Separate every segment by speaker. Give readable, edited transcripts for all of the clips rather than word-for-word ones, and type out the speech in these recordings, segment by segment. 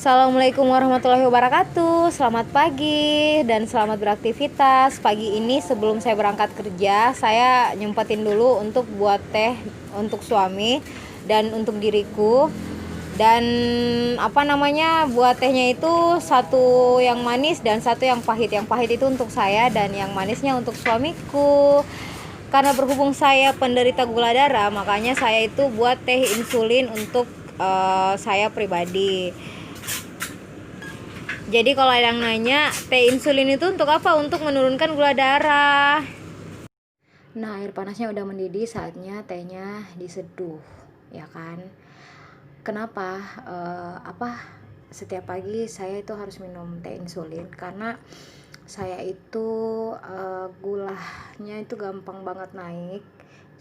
Speaker 1: Assalamualaikum warahmatullahi wabarakatuh. Selamat pagi dan selamat beraktivitas. Pagi ini sebelum saya berangkat kerja, saya nyempetin dulu untuk buat teh untuk suami dan untuk diriku. Dan buat tehnya itu satu yang manis dan satu yang pahit. Yang pahit itu untuk saya dan yang manisnya untuk suamiku. Karena berhubung saya penderita gula darah, makanya saya itu buat teh insulin untuk saya pribadi. Jadi kalau ada yang nanya, teh insulin itu untuk apa? Untuk menurunkan gula darah. Nah, air panasnya udah mendidih, saatnya tehnya diseduh, ya kan? Kenapa? Setiap pagi saya itu harus minum teh insulin karena saya itu gulanya itu gampang banget naik.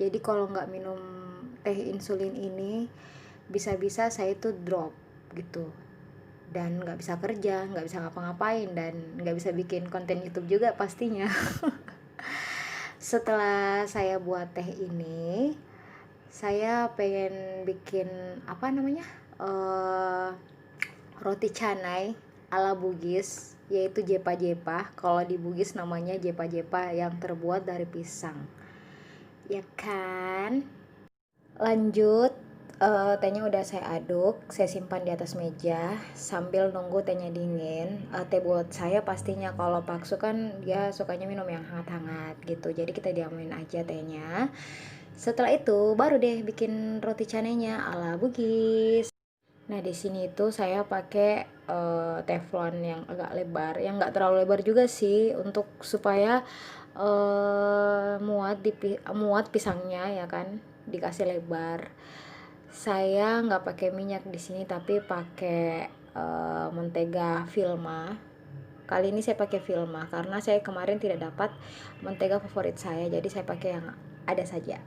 Speaker 1: Jadi kalau nggak minum teh insulin ini, bisa-bisa saya itu drop gitu, dan nggak bisa kerja, nggak bisa ngapa-ngapain, dan nggak bisa bikin konten YouTube juga pastinya. Setelah saya buat teh ini, saya pengen bikin eh, roti canai ala Bugis, yaitu jepa-jepa. Kalau di Bugis namanya jepa-jepa yang terbuat dari pisang, ya kan? Lanjut, tehnya udah saya aduk, saya simpan di atas meja sambil nunggu tehnya dingin. Teh buat saya pastinya, kalau Paksu kan dia sukanya minum yang hangat-hangat gitu. Jadi kita diamin aja tehnya. Setelah itu baru deh bikin roti canainya ala Bugis. Nah, di sini itu saya pakai teflon yang agak lebar, yang nggak terlalu lebar juga sih, untuk supaya muat pisangnya, ya kan, dikasih lebar. Saya nggak pakai minyak di sini, tapi pakai mentega Vilma. Kali ini saya pakai Vilma karena saya kemarin tidak dapat mentega favorit saya, jadi saya pakai yang ada saja.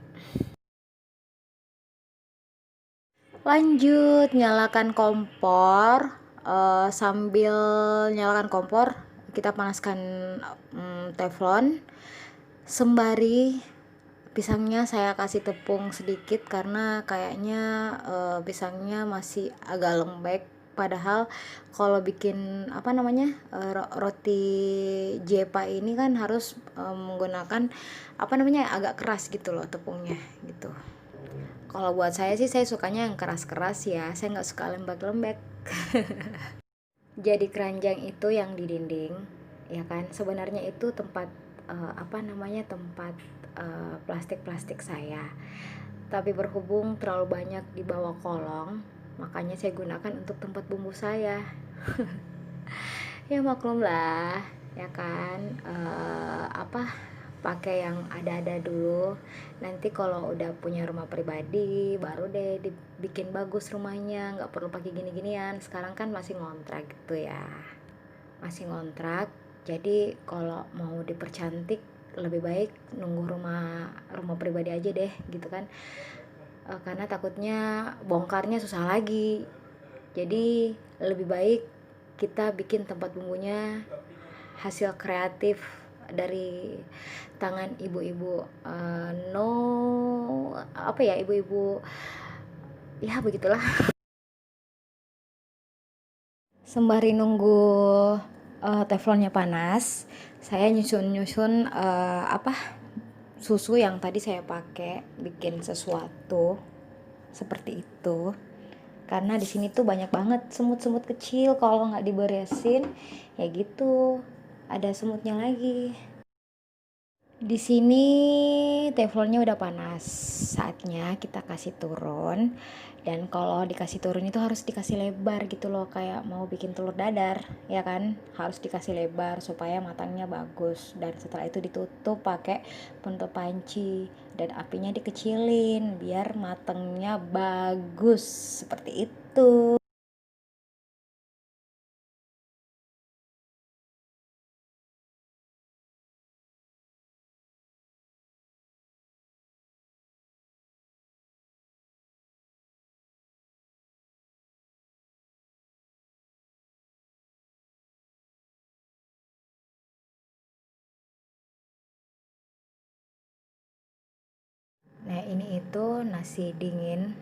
Speaker 1: Lanjut, nyalakan kompor. Sambil nyalakan kompor, kita panaskan teflon, sembari pisangnya saya kasih tepung sedikit karena kayaknya pisangnya masih agak lembek. Padahal kalau bikin roti jepa ini kan harus menggunakan agak keras gitu loh tepungnya gitu. Kalau buat saya sih, saya sukanya yang keras-keras ya, saya nggak suka lembek-lembek. Jadi keranjang itu yang di dinding, ya kan, sebenarnya itu tempat tempat plastik-plastik saya, tapi berhubung terlalu banyak di bawah kolong, makanya saya gunakan untuk tempat bumbu saya. Ya maklum lah, ya kan. Pakai yang ada-ada dulu. Nanti kalau udah punya rumah pribadi, baru deh dibikin bagus rumahnya, nggak perlu pakai gini-ginian. Sekarang kan masih ngontrak gitu ya, masih ngontrak. Jadi kalau mau dipercantik, lebih baik nunggu rumah rumah pribadi aja deh gitu kan. Karena takutnya bongkarnya susah lagi. Jadi lebih baik kita bikin tempat bumbunya hasil kreatif dari tangan ibu-ibu, no ibu-ibu, ya begitulah. Sembari nunggu teflonnya panas, saya nyusun susu yang tadi saya pakai bikin sesuatu seperti itu. Karena di sini tuh banyak banget semut-semut kecil, kalau nggak diberesin ya gitu, ada semutnya lagi. Di sini teflonnya udah panas, saatnya kita kasih turun. Dan kalau dikasih turun itu harus dikasih lebar gitu loh, kayak mau bikin telur dadar, ya kan? Harus dikasih lebar supaya matangnya bagus. Dan setelah itu ditutup pakai penutup panci dan apinya dikecilin biar matangnya bagus, seperti itu. Nah, ini itu nasi dingin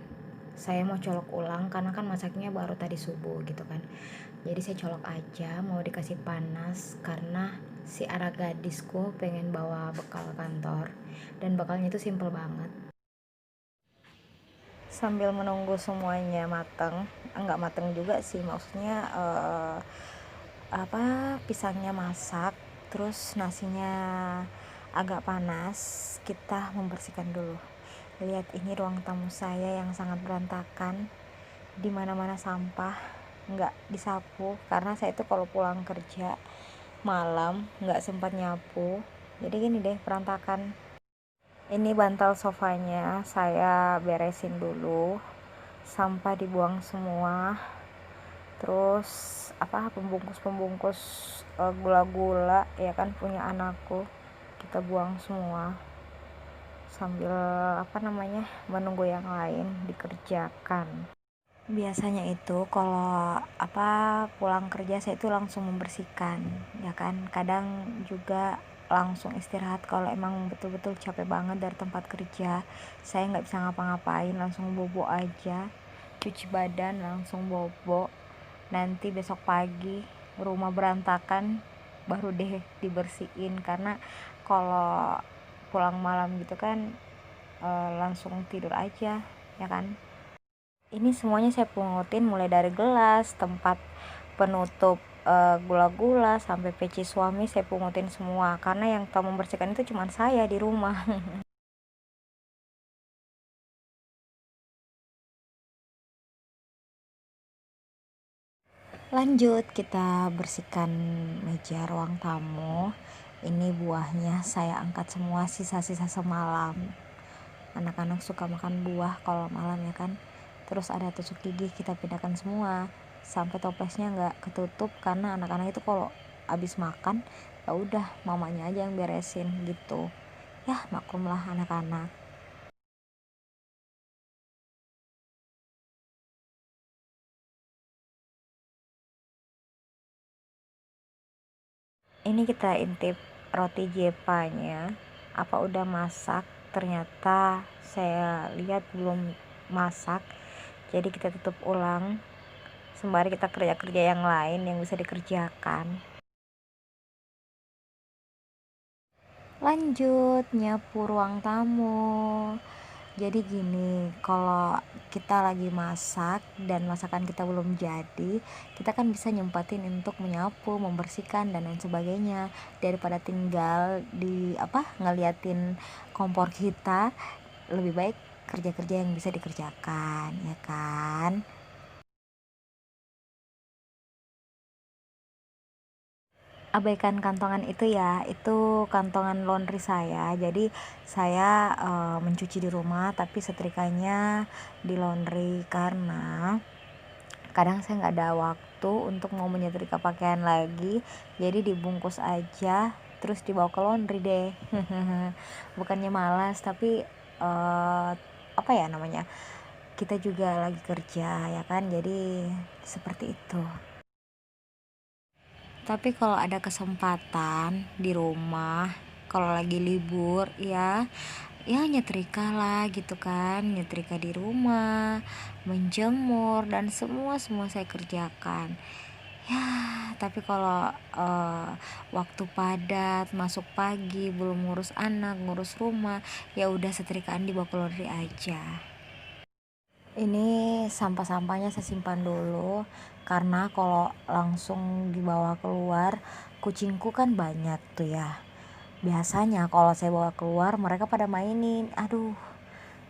Speaker 1: saya mau colok ulang karena kan masaknya baru tadi subuh gitu kan. Jadi saya colok aja, mau dikasih panas karena si anak gadisku pengen bawa bekal kantor, dan bekalnya itu simple banget. Sambil menunggu semuanya mateng, enggak mateng juga sih, maksudnya pisangnya masak, terus nasinya agak panas, kita membersihkan dulu. Lihat ini ruang tamu saya yang sangat berantakan, di mana-mana sampah, nggak disapu karena saya itu kalau pulang kerja malam nggak sempat nyapu. Jadi gini deh berantakan. Ini bantal sofanya saya beresin dulu, sampah dibuang semua. Terus pembungkus gula-gula ya kan punya anakku, kita buang semua sambil menunggu yang lain dikerjakan. Biasanya itu kalau pulang kerja saya itu langsung membersihkan ya kan, kadang juga langsung istirahat kalau emang betul-betul capek banget dari tempat kerja. Saya nggak bisa ngapa-ngapain, langsung bobo aja, cuci badan langsung bobo. Nanti besok pagi rumah berantakan baru deh dibersihin, karena kalau pulang malam gitu kan langsung tidur aja ya kan. Ini semuanya saya pungutin, mulai dari gelas, tempat penutup gula-gula, sampai peci suami saya pungutin semua, karena yang tahu membersihkan itu cuma saya di rumah. Lanjut, kita bersihkan meja ruang tamu. Ini buahnya saya angkat semua, sisa-sisa semalam. Anak-anak suka makan buah kalau malam ya kan. Terus ada tusuk gigi, kita pindahkan semua. Sampai toplesnya nggak ketutup karena anak-anak itu kalau abis makan ya udah mamanya aja yang beresin gitu. Ya maklumlah anak-anak. Ini kita intip roti jepanya, apa udah masak. Ternyata saya lihat belum masak, jadi kita tutup ulang sembari kita kerja-kerja yang lain yang bisa dikerjakan. Lanjut nyapu ruang tamu. Jadi gini, kalau kita lagi masak dan masakan kita belum jadi, kita kan bisa nyempatin untuk menyapu, membersihkan dan lain sebagainya, daripada tinggal ngeliatin kompor kita. Lebih baik kerja-kerja yang bisa dikerjakan ya kan. Abaikan kantongan itu ya, itu kantongan laundry saya. Jadi saya mencuci di rumah tapi setrikanya di laundry, karena kadang saya nggak ada waktu untuk mau menyetrika pakaian lagi, jadi dibungkus aja terus dibawa ke laundry deh. Bukannya malas, tapi uh, kita juga lagi kerja ya kan, jadi seperti itu. Tapi kalau ada kesempatan di rumah, kalau lagi libur ya nyetrika lah gitu kan, nyetrika di rumah, menjemur dan semua saya kerjakan ya. Tapi kalau waktu padat, masuk pagi, belum ngurus anak, ngurus rumah, ya udah setrikaan dibawa ke laundry aja. Ini sampah-sampahnya saya simpan dulu, karena kalau langsung dibawa keluar, kucingku kan banyak tuh ya. Biasanya kalau saya bawa keluar mereka pada mainin, aduh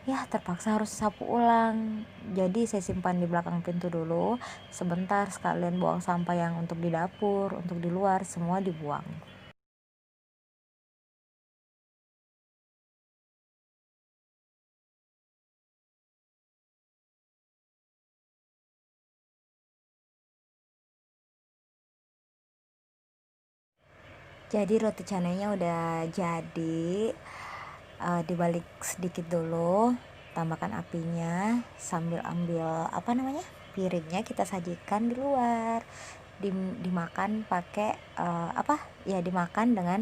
Speaker 1: ya terpaksa harus sapu ulang. Jadi saya simpan di belakang pintu dulu sebentar, sekalian buang sampah yang untuk di dapur, untuk di luar, semua dibuang. Jadi roti canainya udah jadi. Dibalik sedikit dulu, tambahkan apinya, sambil ambil piringnya, kita sajikan di luar. Dimakan pakai dimakan dengan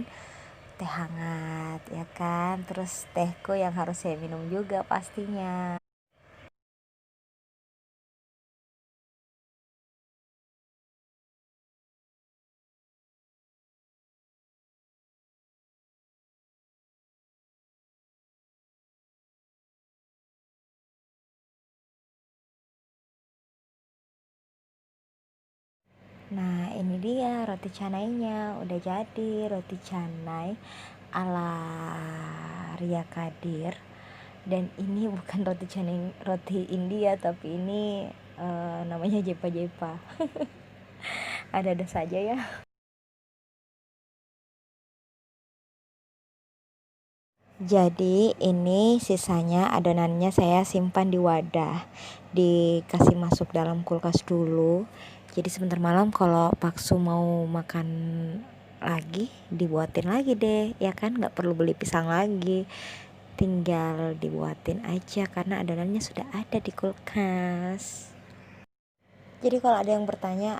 Speaker 1: teh hangat ya kan. Terus tehku yang harus saya minum juga pastinya. ini dia roti canainya. Udah jadi roti canai ala Ria Kadir. Dan ini bukan roti canai roti India, tapi ini namanya Jepa Jepa. Ada-ada saja ya. Jadi ini sisanya adonannya saya simpan di wadah, dikasih masuk dalam kulkas dulu. Jadi sebentar malam kalau paksu mau makan lagi, dibuatin lagi deh, ya kan? Nggak perlu beli pisang lagi, tinggal dibuatin aja karena adonannya sudah ada di kulkas. Jadi kalau ada yang bertanya,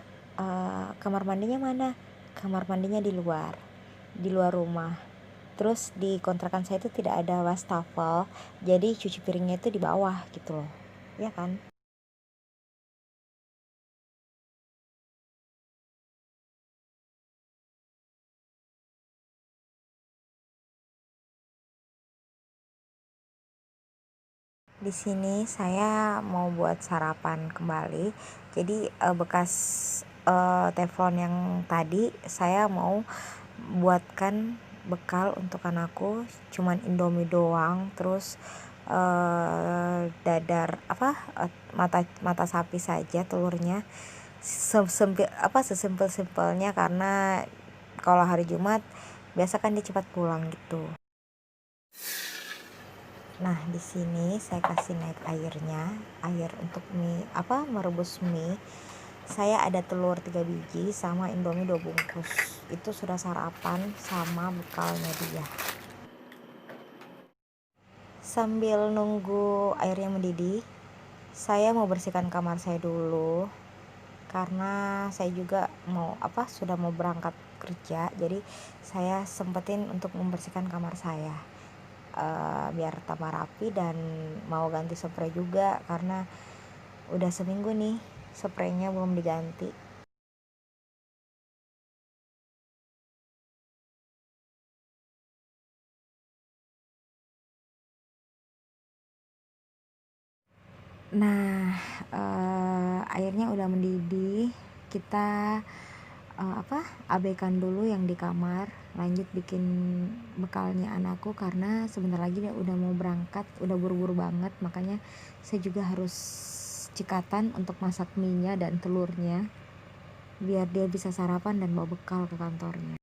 Speaker 1: kamar mandinya mana? Kamar mandinya di luar rumah. Terus di kontrakan saya itu tidak ada wastafel, jadi cuci piringnya itu di bawah gitu loh, ya kan? Di sini saya mau buat sarapan kembali. Jadi bekas teflon yang tadi saya mau buatkan bekal untuk anakku, cuman Indomie doang. Terus dadar mata mata sapi saja, telurnya sesimpel-simpelnya karena kalau hari Jumat biasa kan dia cepat pulang gitu. Nah, di sini saya kasih naik airnya, air untuk merebus mie. Saya ada telur 3 biji sama Indomie 2 bungkus. Itu sudah sarapan sama bekalnya dia. Sambil nunggu airnya mendidih, saya mau bersihkan kamar saya dulu karena saya juga sudah mau berangkat kerja. Jadi saya sempetin untuk membersihkan kamar saya, biar tambah rapi, dan mau ganti spray juga karena udah seminggu nih spraynya belum diganti. Nah, airnya udah mendidih, kita abaikan dulu yang di kamar, lanjut bikin bekalnya anakku karena sebentar lagi dia udah mau berangkat, udah buru-buru banget, makanya saya juga harus cikatan untuk masak mie-nya dan telurnya biar dia bisa sarapan dan bawa bekal ke kantornya.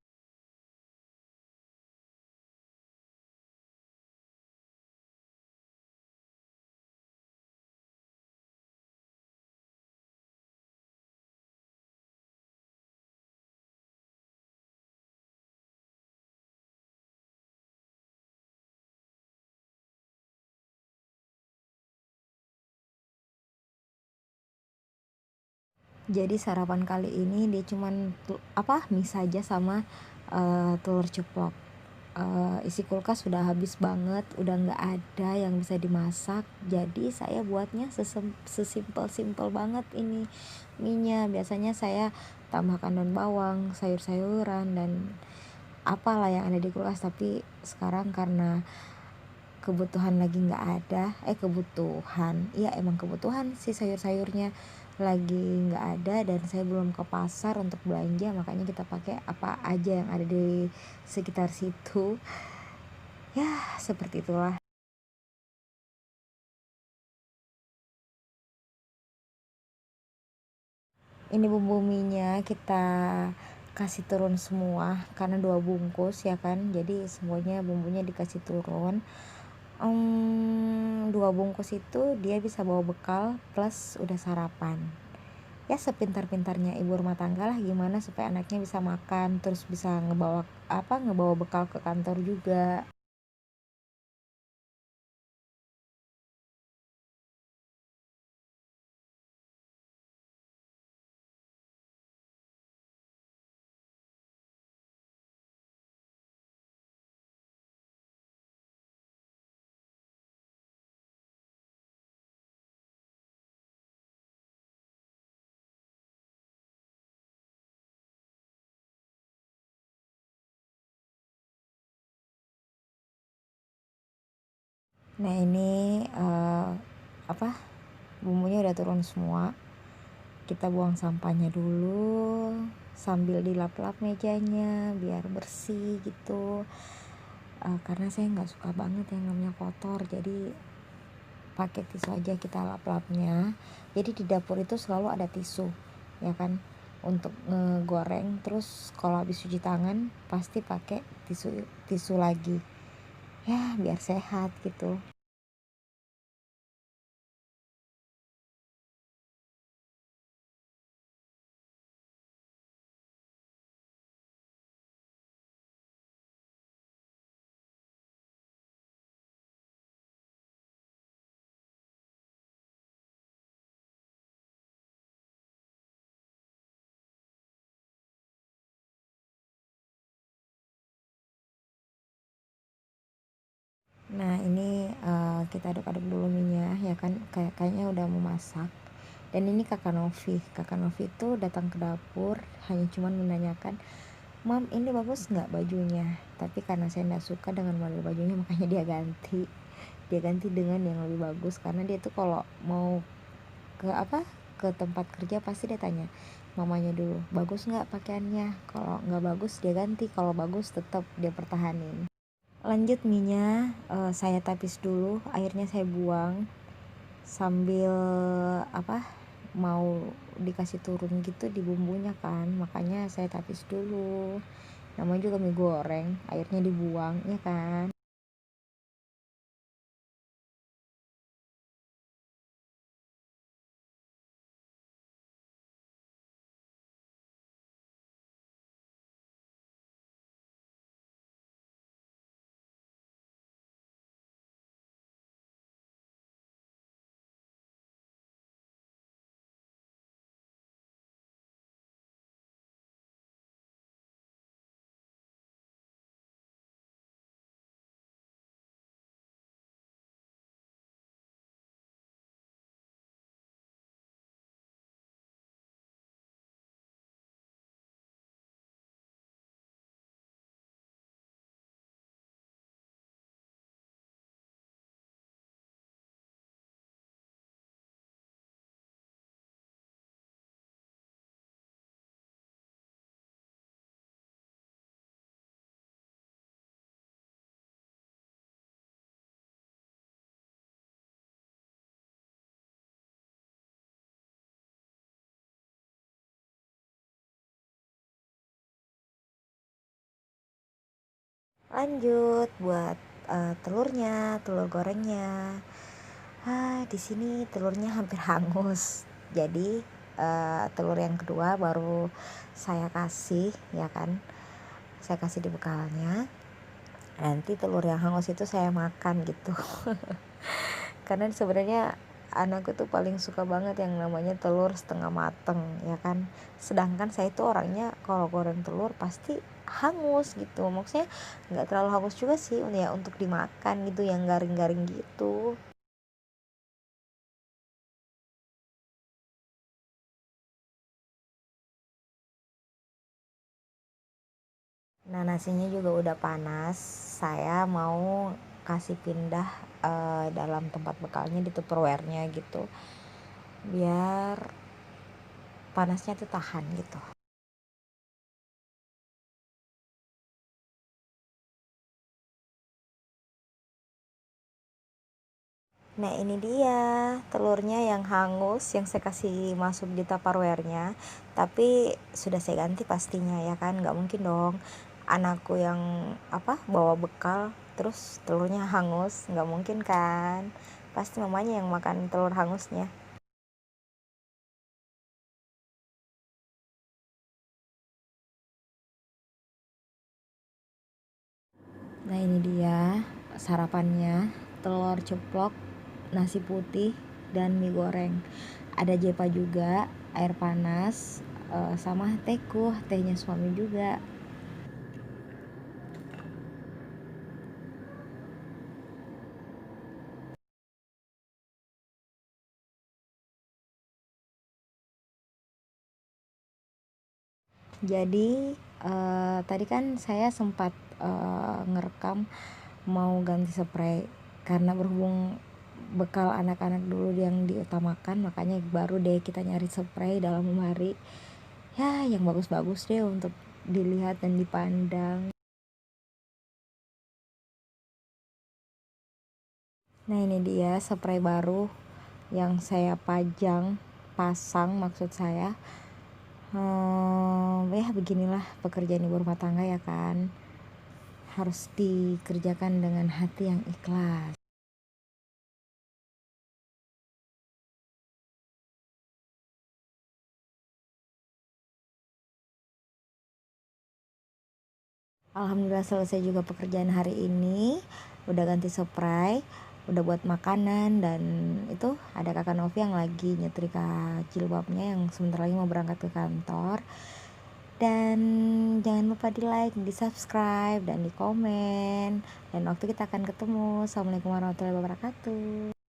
Speaker 1: Jadi sarapan kali ini dia cuman mie saja sama telur ceplok. Isi kulkas sudah habis banget, udah nggak ada yang bisa dimasak. Jadi saya buatnya sesimpel-simpel banget ini mie-nya. Biasanya saya tambahkan daun bawang, sayur-sayuran, dan apalah yang ada di kulkas. Tapi sekarang karena kebutuhan lagi nggak ada, emang kebutuhan sih, sayur-sayurnya lagi nggak ada dan saya belum ke pasar untuk belanja, makanya kita pakai apa aja yang ada di sekitar situ. Ya, seperti itulah. Ini bumbu minyak kita kasih turun semua karena 2 bungkus ya kan, jadi semuanya bumbunya dikasih turun. 2 bungkus itu dia bisa bawa bekal plus udah sarapan. Ya sepintar-pintarnya ibu rumah tangga lah, gimana supaya anaknya bisa makan terus bisa ngebawa bekal ke kantor juga. Nah ini apa bumbunya udah turun semua, kita buang sampahnya dulu. sambil dilap-lap mejanya biar bersih gitu. Karena saya nggak suka banget yang namanya kotor, jadi pakai tisu aja kita lap-lapnya. Jadi di dapur itu selalu ada tisu, ya kan, untuk ngegoreng. Terus kalau habis cuci tangan pasti pakai tisu tisu lagi, ya biar sehat gitu. Nah ini kita aduk-aduk dulu minyak, ya kan, kayaknya udah mau masak. Dan ini kakak Novi itu datang ke dapur hanya cuman menanyakan, "Mam, ini bagus nggak bajunya?" Tapi karena saya nggak suka dengan model bajunya, makanya dia ganti dengan yang lebih bagus. Karena dia tuh kalau mau ke tempat kerja pasti dia tanya mamanya dulu, bagus nggak pakaiannya. Kalau nggak bagus dia ganti, kalau bagus tetap dia pertahanin. Lanjut minyak, saya tapis dulu, airnya saya buang sambil apa mau dikasih turun gitu di bumbunya kan, makanya saya tapis dulu. Namanya juga mie goreng, airnya dibuang, ya kan. Lanjut buat telur gorengnya. Di sini telurnya hampir hangus. Jadi telur yang kedua baru saya kasih, ya kan. Saya kasih di bekalnya. Nanti telur yang hangus itu saya makan gitu. Karena sebenarnya anakku tuh paling suka banget yang namanya telur setengah mateng, ya kan. Sedangkan saya itu orangnya kalau goreng telur pasti hangus gitu, maksudnya nggak terlalu hangus juga sih ya untuk dimakan gitu, yang garing-garing gitu. Nah nasinya juga udah panas, saya mau kasih pindah dalam tempat bekalnya di tupperware-nya gitu, biar panasnya tuh tahan gitu. Nah ini dia telurnya yang hangus yang saya kasih masuk di tupperware-nya. Tapi sudah saya ganti pastinya, ya kan, nggak mungkin dong anakku yang bawa bekal terus telurnya hangus, nggak mungkin kan. Pasti mamanya yang makan telur hangusnya. Nah ini dia sarapannya, telur ceplok, nasi putih, dan mie goreng. Ada jepa juga, air panas, sama tehnya suami juga. Jadi tadi kan saya sempat ngerekam mau ganti spray, karena berhubung bekal anak-anak dulu yang diutamakan, makanya baru deh kita nyari spray dalam lemari. ya yang bagus-bagus deh untuk dilihat dan dipandang. Nah ini dia spray baru yang saya pasang maksud saya. Ya beginilah pekerjaan ibu rumah tangga ya kan, harus dikerjakan dengan hati yang ikhlas. Alhamdulillah selesai juga pekerjaan hari ini. Udah ganti spray, udah buat makanan, dan itu ada kakak Novi yang lagi nyetrika jilbabnya yang sebentar lagi mau berangkat ke kantor. Dan jangan lupa di like, di subscribe, dan di komen. Dan waktu kita akan ketemu. Assalamualaikum warahmatullahi wabarakatuh.